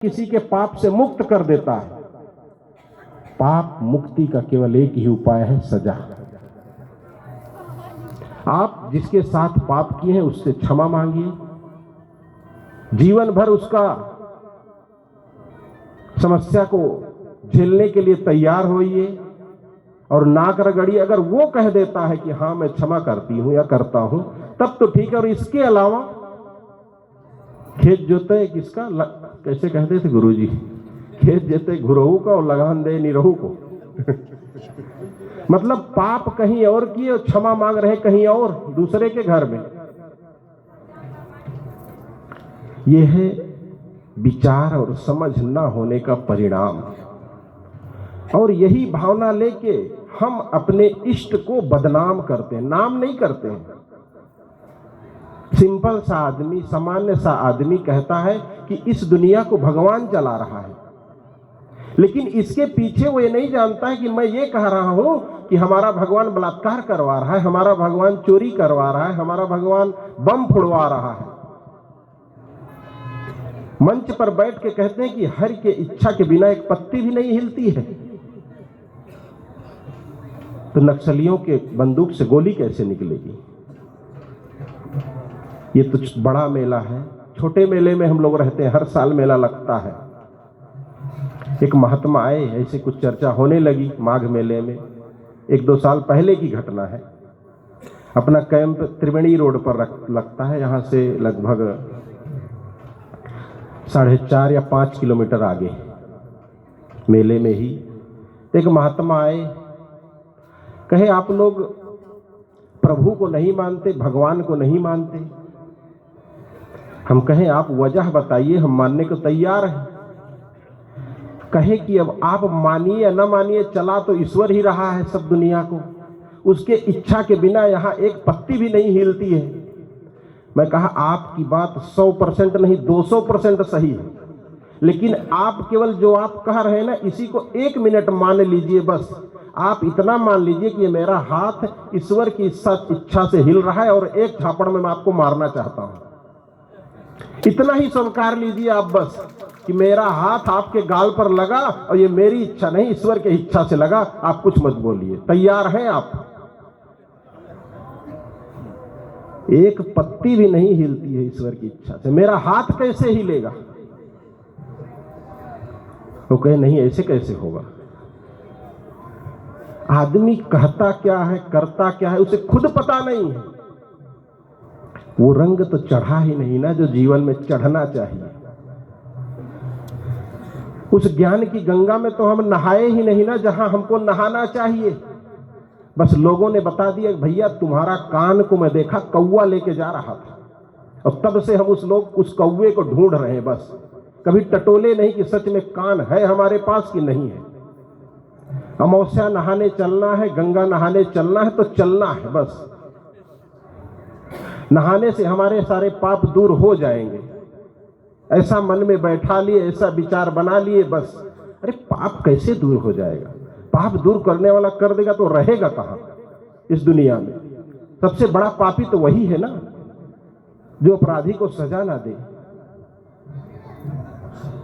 किसी के पाप से मुक्त कर देता है। पाप मुक्ति का केवल एक ही उपाय है, सजा। आप जिसके साथ पाप किए हैं उससे क्षमा मांगिए, जीवन भर उसका समस्या को झेलने के लिए तैयार होइए और नाक रगड़िए। अगर वो कह देता है कि हाँ मैं क्षमा करती हूं या करता हूं, तब तो ठीक है। और इसके अलावा खेत जोते किसका, कैसे कहते थे गुरुजी, खेत जोते गुरहू का और लगान दे निरहू को। मतलब पाप कहीं और किए और क्षमा मांग रहे कहीं और दूसरे के घर में। यह है विचार और समझ ना होने का परिणाम। और यही भावना लेके हम अपने इष्ट को बदनाम करते हैं, नाम नहीं करते हैं। सिंपल सा आदमी, सामान्य सा आदमी कहता है कि इस दुनिया को भगवान चला रहा है, लेकिन इसके पीछे वो ये नहीं जानता है कि मैं ये कह रहा हूं कि हमारा भगवान बलात्कार करवा रहा है, हमारा भगवान चोरी करवा रहा है, हमारा भगवान बम फोड़वा रहा है। मंच पर बैठ के कहते हैं कि हरि के इच्छा के बिना एक पत्ती भी नहीं हिलती है। तो नक्सलियों के बंदूक से गोली कैसे निकलेगी? ये तो बड़ा मेला है, छोटे मेले में हम लोग रहते हैं, हर साल मेला लगता है। एक महात्मा आए, ऐसे कुछ चर्चा होने लगी माघ मेले में। 1-2 साल पहले की घटना है। अपना कैंप त्रिवेणी रोड पर लगता है, यहाँ से लगभग 4.5 या 5 किलोमीटर आगे मेले में ही एक महात्मा आए, कहे आप लोग प्रभु को नहीं मानते, भगवान को नहीं मानते। हम कहें आप वजह बताइए, हम मानने को तैयार हैं। कहे कि अब आप मानिए या न मानिए, चला तो ईश्वर ही रहा है सब दुनिया को, उसके इच्छा के बिना यहाँ एक पत्ती भी नहीं हिलती है। मैं कहा आपकी बात 100% नहीं 200% सही है, लेकिन आप केवल जो आप कह रहे हैं ना, इसी को 1 मिनट मान लीजिए। बस आप इतना मान लीजिए कि ये मेरा हाथ ईश्वर की इच्छा से हिल रहा है और एक झापड़ में मैं आपको मारना चाहता हूं। इतना ही स्वीकार लीजिए आप बस कि मेरा हाथ आपके गाल पर लगा और ये मेरी इच्छा नहीं, ईश्वर की इच्छा से लगा। आप कुछ मत बोलिए, तैयार हैं आप? एक पत्ती भी नहीं हिलती है ईश्वर की इच्छा से, मेरा हाथ कैसे हिलेगा? वो कहे नहीं, ऐसे कैसे होगा? आदमी कहता क्या है, करता क्या है, उसे खुद पता नहीं है। वो रंग तो चढ़ा ही नहीं ना जो जीवन में चढ़ना चाहिए। उस ज्ञान की गंगा में तो हम नहाए ही नहीं ना जहां हमको नहाना चाहिए। बस लोगों ने बता दिया भैया तुम्हारा कान को मैं देखा कौवा लेके जा रहा था, और तब से हम उस कौवे को ढूंढ रहे हैं। बस कभी टटोले नहीं कि सच में कान है हमारे पास कि नहीं है। अमावस्या नहाने चलना है, गंगा नहाने चलना है तो चलना है। बस नहाने से हमारे सारे पाप दूर हो जाएंगे। ऐसा मन में बैठा लिए, ऐसा विचार बना लिए बस। अरे पाप कैसे दूर हो जाएगा? पाप दूर करने वाला कर देगा तो रहेगा कहां इस दुनिया में? सबसे बड़ा पापी तो वही है ना जो अपराधी को सजा ना दे।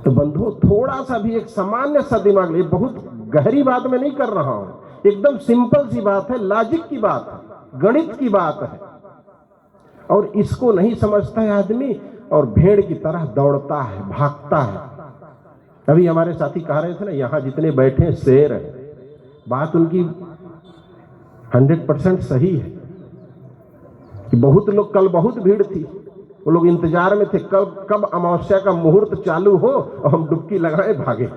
तो बंधुओं, थोड़ा सा भी एक सामान्य सा दिमाग ले, बहुत गहरी बात मैं नहीं कर रहा हूं, एकदम सिंपल सी बात है, लॉजिक की बात है, गणित की बात है। और इसको नहीं समझता है आदमी और भेड़ की तरह दौड़ता है, भागता है। अभी हमारे साथी कह रहे थे ना, यहां जितने बैठे शेर है। बात उनकी 100% सही है कि बहुत लोग, कल बहुत भीड़ थी, वो लोग इंतजार में थे कब अमावस्या का मुहूर्त चालू हो और हम डुबकी लगाए भागे।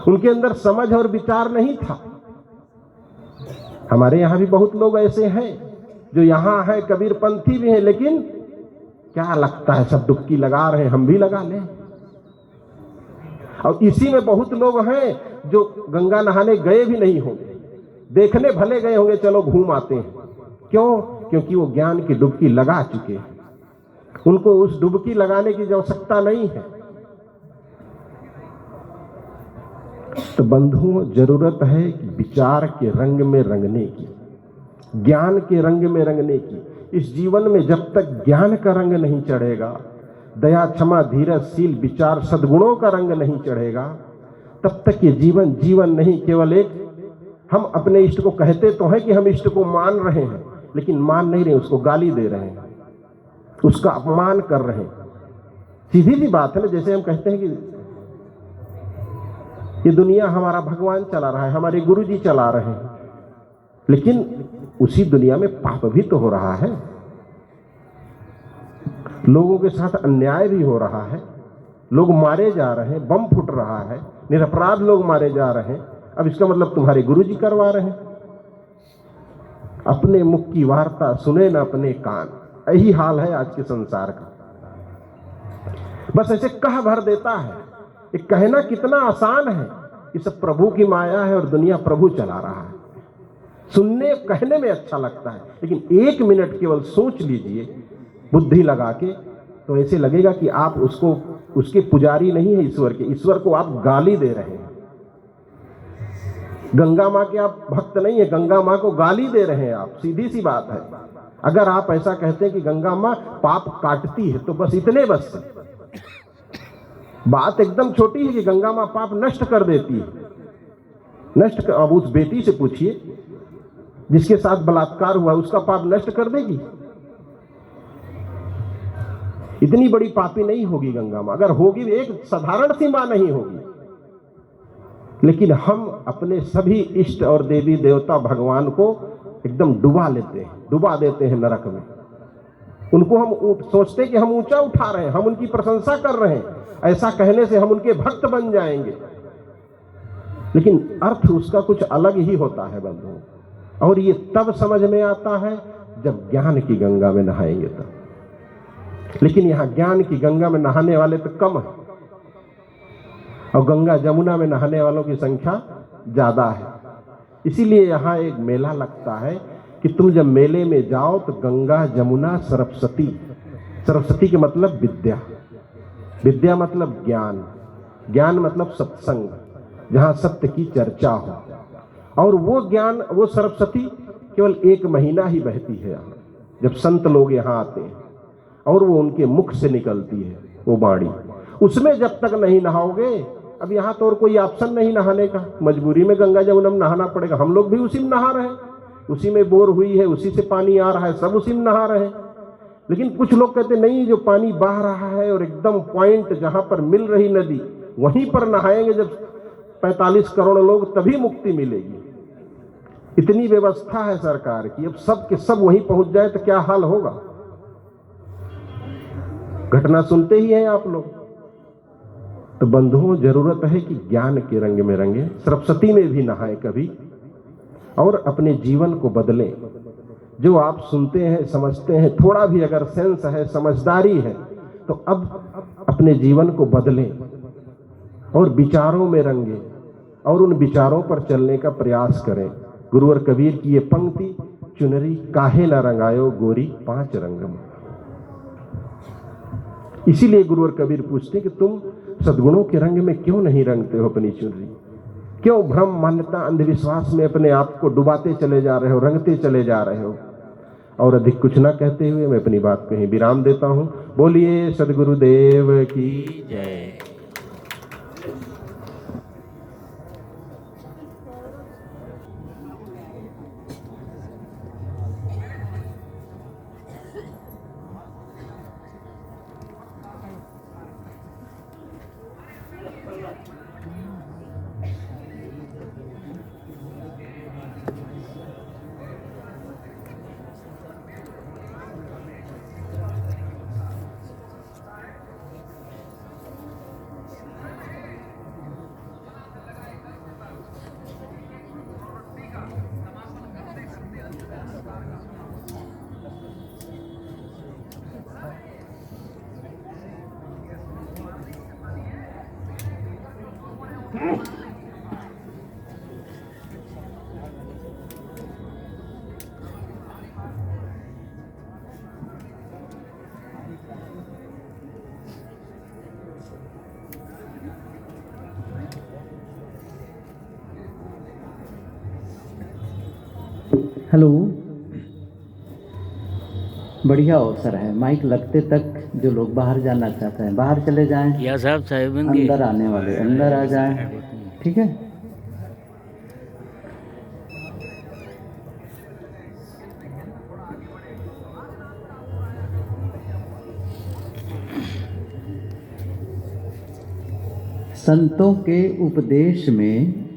उनके अंदर समझ और विचार नहीं था। हमारे यहां भी बहुत लोग ऐसे हैं जो यहां है, कबीरपंथी भी हैं, लेकिन क्या लगता है सब डुबकी लगा रहे हैं, हम भी लगा लें। और इसी में बहुत लोग हैं जो गंगा नहाने गए भी नहीं होंगे, देखने भले गए होंगे, चलो घूम आते हैं। क्यों? क्योंकि वो ज्ञान की डुबकी लगा चुके हैं, उनको उस डुबकी लगाने की आवश्यकता नहीं है। तो बंधुओं, जरूरत है कि विचार के रंग में रंगने की, ज्ञान के रंग में रंगने की। इस जीवन में जब तक ज्ञान का रंग नहीं चढ़ेगा, दया, क्षमा, धीरज, शील, विचार, सद्गुणों का रंग नहीं चढ़ेगा, तब तक ये जीवन जीवन नहीं, केवल एक हम अपने इष्ट को कहते तो हैं कि हम इष्ट को मान रहे हैं, लेकिन मान नहीं रहे, उसको गाली दे रहे हैं, उसका अपमान कर रहे हैं। सीधी सी बात है ना, जैसे हम कहते हैं कि ये दुनिया हमारा भगवान चला रहा है, हमारे गुरु जी चला रहे हैं, लेकिन उसी दुनिया में पाप भी तो हो रहा है, लोगों के साथ अन्याय भी हो रहा है, लोग मारे जा रहे हैं, बम फूट रहा है, निरपराध लोग मारे जा रहे हैं। अब इसका मतलब तुम्हारे गुरु जी करवा रहे हैं? अपने मुख की वार्ता सुने न अपने कान, यही हाल है आज के संसार का। बस ऐसे कह भर देता है। ये कहना कितना आसान है कि सब प्रभु की माया है और दुनिया प्रभु चला रहा है। सुनने कहने में अच्छा लगता है, लेकिन एक मिनट केवल सोच लीजिए बुद्धि लगा के, तो ऐसे लगेगा कि आप उसको, उसके पुजारी नहीं है ईश्वर के, ईश्वर को आप गाली दे रहे हैं। गंगा माँ के आप भक्त नहीं है, गंगा माँ को गाली दे रहे हैं आप। सीधी सी बात है। अगर आप ऐसा कहते हैं कि गंगा माँ पाप काटती है, तो बस इतने बस से बात एकदम छोटी है कि गंगा माँ पाप नष्ट कर देती है, नष्ट कर। अब उस बेटी से पूछिए जिसके साथ बलात्कार हुआ, उसका पाप नष्ट कर देगी? इतनी बड़ी पापी नहीं होगी गंगा माँ, अगर होगी एक साधारण सी माँ नहीं होगी। लेकिन हम अपने सभी इष्ट और देवी देवता भगवान को एकदम डुबा लेते हैं, डुबा देते हैं नरक में। उनको हम सोचते कि हम ऊंचा उठा रहे हैं, हम उनकी प्रशंसा कर रहे हैं, ऐसा कहने से हम उनके भक्त बन जाएंगे। लेकिन अर्थ उसका कुछ अलग ही होता है बंधुओं, और ये तब समझ में आता है जब ज्ञान की गंगा में नहाएंगे तब। लेकिन यहां ज्ञान की गंगा में नहाने वाले तो कम है, और गंगा जमुना में नहाने वालों की संख्या ज्यादा है। इसीलिए यहां एक मेला लगता है कि तुम जब मेले में जाओ तो गंगा, जमुना, सरस्वती, सरस्वती के मतलब विद्या, विद्या मतलब ज्ञान, ज्ञान मतलब सत्संग, जहां सत्य की चर्चा हो। और वो ज्ञान, वो सरस्वती केवल 1 महीना ही बहती है यहाँ, जब संत लोग यहाँ आते हैं, और वो उनके मुख से निकलती है वो वाणी। उसमें जब तक नहीं नहाओगे, अब यहाँ तो और कोई ऑप्शन नहीं नहाने का, मजबूरी में गंगा जमुना में नहाना पड़ेगा। हम लोग भी उसी में नहा रहे हैं, उसी में बोर हुई है, उसी से पानी आ रहा है, सब उसी में नहा रहे हैं। लेकिन कुछ लोग कहते नहीं, जो पानी बह रहा है और एकदम पॉइंट जहां पर मिल रही नदी, वहीं पर नहाएंगे जब 45 करोड़ लोग, तभी मुक्ति मिलेगी। इतनी व्यवस्था है सरकार की, अब सब के सब वहीं पहुंच जाए तो क्या हाल होगा। घटना सुनते ही हैं आप लोग। तो बंधुओं, जरूरत है कि ज्ञान के रंग में रंगे, सरस्वती में भी नहाए कभी, और अपने जीवन को बदलें। जो आप सुनते हैं, समझते हैं, थोड़ा भी अगर सेंस है, समझदारी है, तो अब अपने जीवन को बदलें और विचारों में रंगे, और उन विचारों पर चलने का प्रयास करें। गुरुवर कबीर की ये पंक्ति, चुनरी काहे न रंगायो गोरी 5 रंग में। इसीलिए गुरुवर कबीर पूछते कि तुम सद्गुणों के रंग में क्यों नहीं रंगते हो अपनी चुनरी? क्यों भ्रम, मान्यता, अंधविश्वास में अपने आप को डुबाते चले जा रहे हो, रंगते चले जा रहे हो? और अधिक कुछ ना कहते हुए मैं अपनी बात कहीं विराम देता हूं। बोलिए सद्गुरुदेव की जय। हेलो, बढ़िया अवसर है। माइक लगते तक जो लोग बाहर जाना चाहते हैं बाहर चले जाएं, या साहब साहिब अंदर आने वाले अंदर आ जाएं। ठीक है। संतों के उपदेश में